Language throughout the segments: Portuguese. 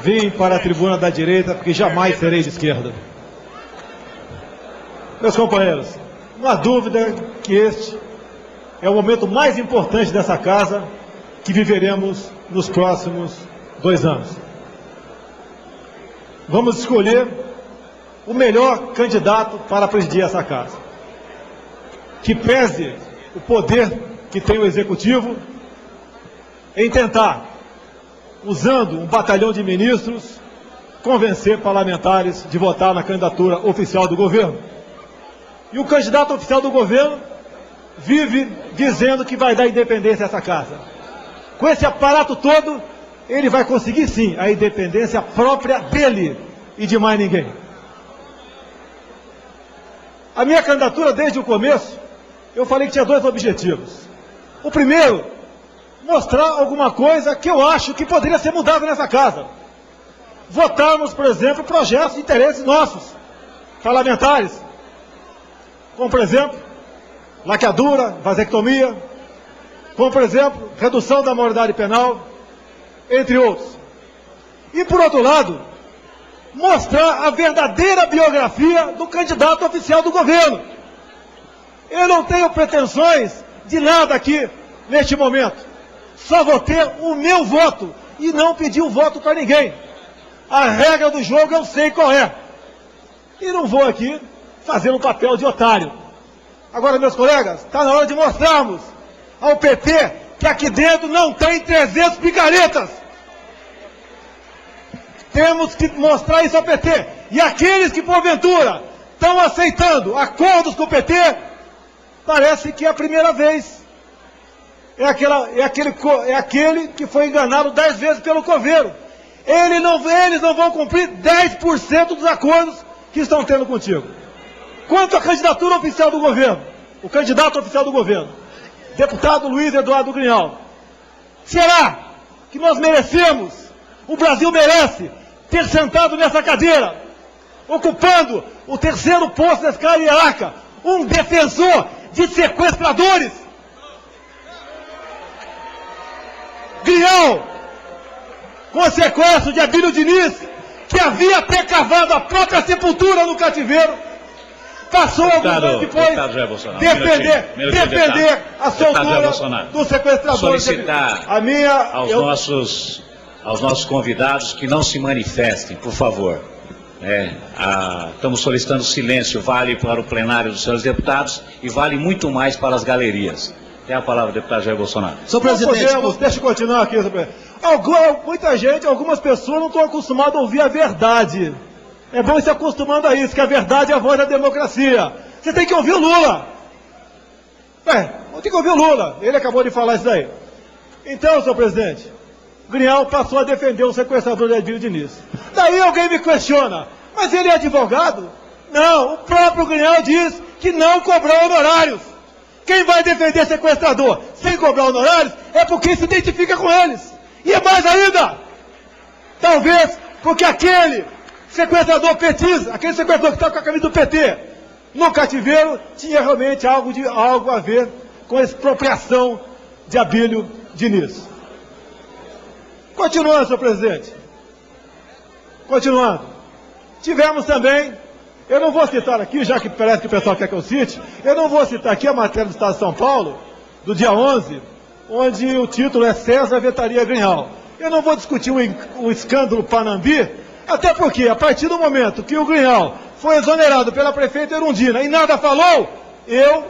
vim para a tribuna da direita porque jamais serei de esquerda. Meus companheiros, não há dúvida que este é o momento mais importante dessa casa que viveremos nos próximos 2 anos. Vamos escolher o melhor candidato para presidir essa casa, que pese o poder que tem o Executivo em tentar, usando um batalhão de ministros, convencer parlamentares de votar na candidatura oficial do governo. E o candidato oficial do governo vive dizendo que vai dar independência a essa casa. Com esse aparato todo, ele vai conseguir sim a independência própria dele e de mais ninguém. A minha candidatura, desde o começo, eu falei que tinha 2 objetivos. O primeiro, mostrar alguma coisa que eu acho que poderia ser mudada nessa casa. Votarmos, por exemplo, projetos de interesses nossos, parlamentares, como, por exemplo, laqueadura, vasectomia, como, por exemplo, redução da maioridade penal, entre outros. E, por outro lado, mostrar a verdadeira biografia do candidato oficial do governo. Eu não tenho pretensões de nada aqui, neste momento. Só vou ter o meu voto e não pedir o voto para ninguém. A regra do jogo eu sei qual é. E não vou aqui fazer um papel de otário. Agora, meus colegas, está na hora de mostrarmos ao PT que aqui dentro não tem 300 picaretas. Temos que mostrar isso ao PT. E aqueles que, porventura, estão aceitando acordos com o PT, parece que é a primeira vez. É aquele que foi enganado 10 vezes pelo coveiro. Eles não vão cumprir 10% dos acordos que estão tendo contigo. Quanto à candidatura oficial do governo, o candidato oficial do governo, deputado Luiz Eduardo Grignal, será que nós merecemos, o Brasil merece, ter sentado nessa cadeira, ocupando o 3º posto da escala hierárquica, um defensor de sequestradores? Grignal, com o sequestro de Abílio Diniz, que havia até cavado a própria sepultura no cativeiro, passou alguns anos depois defender a soltura do sequestrador. Solicitar aos nossos convidados que não se manifestem, por favor. Estamos solicitando silêncio, vale para o plenário dos senhores deputados e vale muito mais para as galerias. Tem a palavra, deputado Jair Bolsonaro. Senhor presidente, deixa eu continuar aqui. Algumas pessoas não estão acostumadas a ouvir a verdade. É bom ir se acostumando a isso, que a verdade é a voz da democracia. Você tem que ouvir o Lula. Tem que ouvir o Lula. Ele acabou de falar isso daí. Então, senhor presidente, Grignal passou a defender o sequestrador de Abílio Diniz. Daí alguém me questiona, mas ele é advogado? Não, o próprio Grignal diz que não cobrou honorários. Quem vai defender sequestrador sem cobrar honorários é porque se identifica com eles. E é mais ainda, talvez porque aquele sequestrador petista, aquele sequestrador que está com a camisa do PT no cativeiro, tinha realmente algo a ver com a expropriação de Abílio Diniz. Continuando, senhor presidente. Continuando. Tivemos também, eu não vou citar aqui, já que parece que o pessoal quer que eu cite, eu não vou citar aqui a matéria do Estado de São Paulo, do dia 11, onde o título é César vetaria Grignal. Eu não vou discutir o escândalo Panambi, até porque, a partir do momento que o Grignal foi exonerado pela prefeita Erundina e nada falou, eu,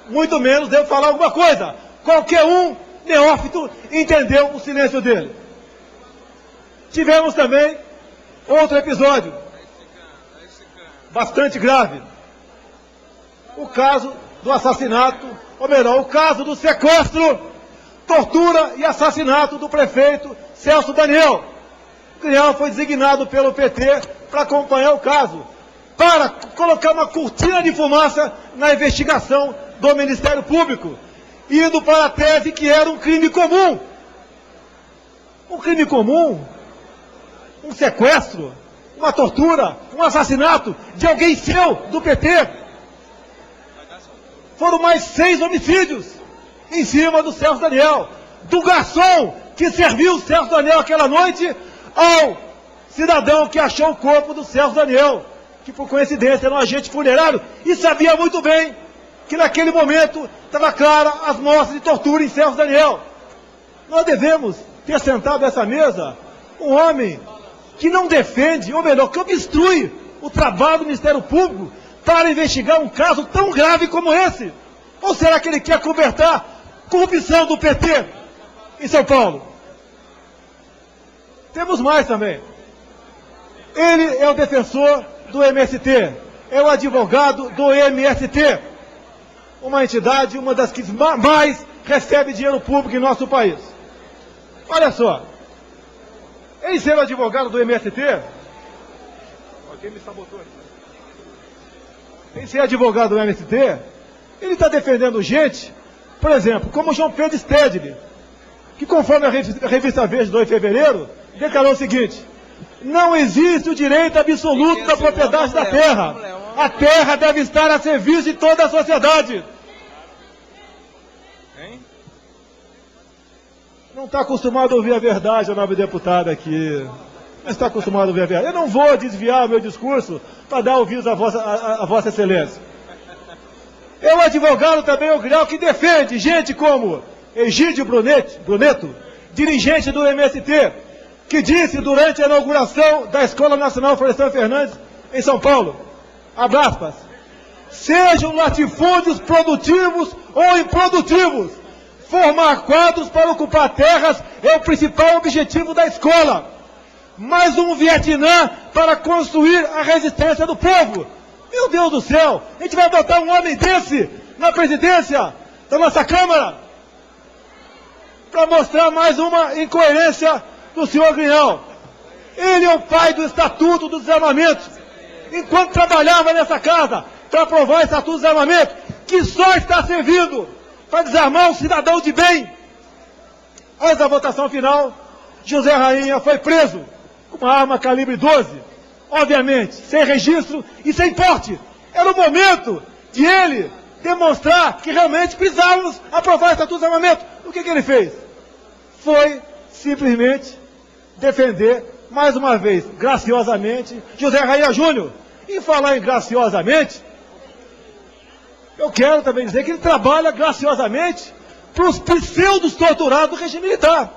muito menos, devo falar alguma coisa. Qualquer um, neófito, entendeu o silêncio dele. Tivemos também outro episódio, bastante grave. O caso do assassinato, ou melhor, o caso do sequestro, tortura e assassinato do prefeito Celso Daniel. Grignal foi designado pelo PT para acompanhar o caso, para colocar uma cortina de fumaça na investigação do Ministério Público, indo para a tese que era um crime comum. Um crime comum? Um sequestro? Uma tortura? Um assassinato de alguém seu, do PT? Foram mais 6 homicídios em cima do Celso Daniel, do garçom que serviu o Celso Daniel aquela noite ao cidadão que achou o corpo do Celso Daniel, que por coincidência era um agente funerário e sabia muito bem que naquele momento estava clara as mostras de tortura em Celso Daniel. Nós devemos ter sentado nessa mesa um homem que não defende, ou melhor, que obstrui o trabalho do Ministério Público para investigar um caso tão grave como esse. Ou será que ele quer cobertar corrupção do PT em São Paulo? Temos mais também. Ele é o defensor do MST, é o advogado do MST, uma entidade, uma das que mais recebe dinheiro público em nosso país. Olha só, ele sendo advogado do MST, quem me sabotou aqui? Ele ser advogado do MST, ele está defendendo gente, por exemplo, como João Pedro Stedley, que conforme a revista Veja de 2 de fevereiro, declarou o seguinte: não existe o direito absoluto da propriedade da terra. A terra deve estar a serviço de toda a sociedade. Não está acostumado a ouvir a verdade, a nobre deputada aqui. Não está acostumado a ouvir a verdade. Eu não vou desviar o meu discurso para dar ouvidos a Vossa Excelência. É o advogado também, o Grial, que defende gente como Egídio Bruneto, dirigente do MST, que disse durante a inauguração da Escola Nacional Florestan Fernandes, em São Paulo, abre aspas, sejam latifúndios produtivos ou improdutivos, formar quadros para ocupar terras é o principal objetivo da escola. Mais um Vietnã para construir a resistência do povo. Meu Deus do céu, a gente vai botar um homem desse na presidência da nossa Câmara para mostrar mais uma incoerência do senhor Grial. Ele é o pai do Estatuto do Desarmamento. Enquanto trabalhava nessa casa para aprovar o Estatuto do Desarmamento, que só está servindo para desarmar um cidadão de bem. Antes da votação final, José Rainha foi preso com uma arma calibre 12, obviamente, sem registro e sem porte. Era o momento de ele demonstrar que realmente precisávamos aprovar o Estatuto do Desarmamento. O que ele fez? Foi simplesmente defender, mais uma vez, graciosamente, José Rainha Júnior. E falar em graciosamente, eu quero também dizer que ele trabalha graciosamente para os pseudos torturados do regime militar.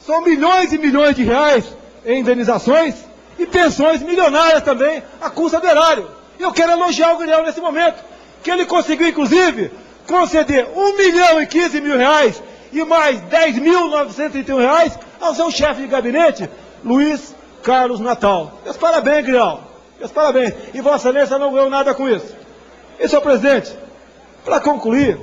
São milhões e milhões de reais em indenizações e pensões milionárias também a custo do erário. E eu quero elogiar o Grial nesse momento, que ele conseguiu, inclusive, conceder R$1.015.000 e mais R$10.931 ao seu chefe de gabinete, Luiz Carlos Natal. Meus parabéns, Grial. Meus parabéns. E Vossa Excelência não ganhou nada com isso. E, senhor presidente, para concluir,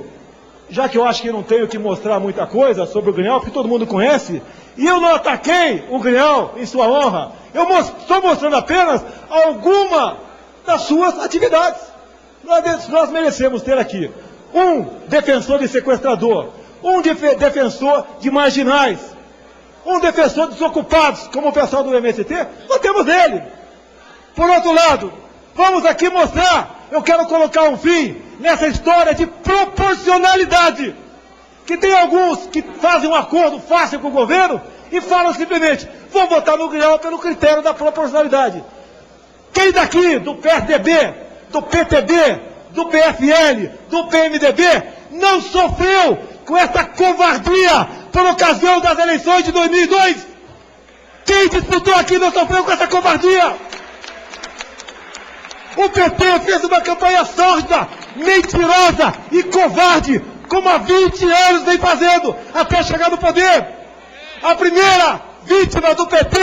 já que eu acho que não tenho que mostrar muita coisa sobre o Grial, porque todo mundo conhece, e eu não ataquei o Grial em sua honra, eu estou mostrando apenas alguma das suas atividades. Nós merecemos ter aqui um defensor de sequestrador, um defensor de marginais, um defensor de desocupados, como o pessoal do MST, nós temos ele. Por outro lado, vamos aqui mostrar, eu quero colocar um fim nessa história de proporcionalidade, que tem alguns que fazem um acordo fácil com o governo e falam simplesmente, vou votar no Grial pelo critério da proporcionalidade. Quem daqui, do PSDB, do PTB, do PFL, do PMDB, não sofreu com essa covardia por ocasião das eleições de 2002? Quem disputou aqui não sofreu com essa covardia? O PT fez uma campanha sórdida, mentirosa e covarde, como há 20 anos vem fazendo, até chegar no poder. A primeira vítima do PT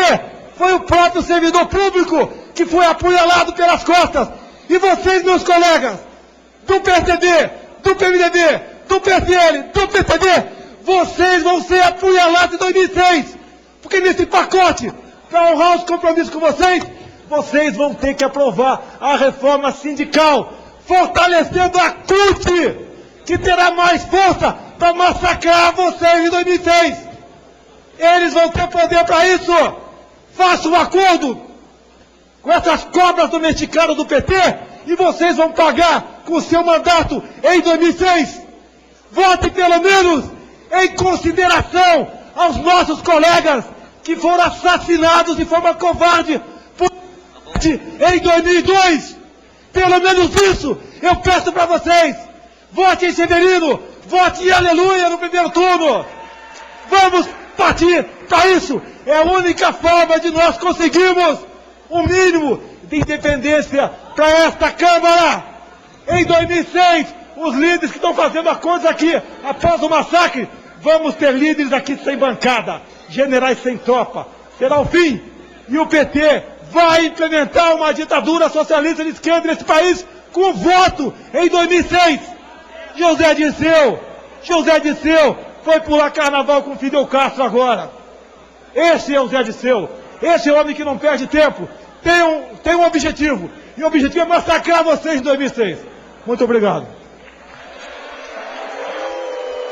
foi o próprio servidor público, que foi apunhalado pelas costas. E vocês, meus colegas, do PSDB, do PMDB, do PFL, do PTB, vocês vão ser apunhalados em 2006. Porque nesse pacote, para honrar os compromissos com vocês, vocês vão ter que aprovar a reforma sindical, fortalecendo a CUT, que terá mais força para massacrar vocês em 2006. Eles vão ter poder para isso. Faça um acordo com essas cobras domesticadas do PT e vocês vão pagar com o seu mandato em 2006. Vote pelo menos em consideração aos nossos colegas que foram assassinados de forma covarde em 2002. Pelo menos isso eu peço para vocês. Vote em Severino, vote em Aleluia no primeiro turno. Vamos partir para isso. É a única forma de nós conseguirmos um mínimo de independência para esta Câmara. Em 2006, os líderes que estão fazendo a coisa aqui, após o massacre, vamos ter líderes aqui sem bancada, generais sem tropa. Será o fim. E o PT vai implementar uma ditadura socialista de esquerda nesse país com voto em 2006. José Dirceu foi pular carnaval com Fidel Castro agora. Esse é o Zé Dirceu. Esse é o homem que não perde tempo. Tem um objetivo. E o objetivo é massacrar vocês em 2006. Muito obrigado.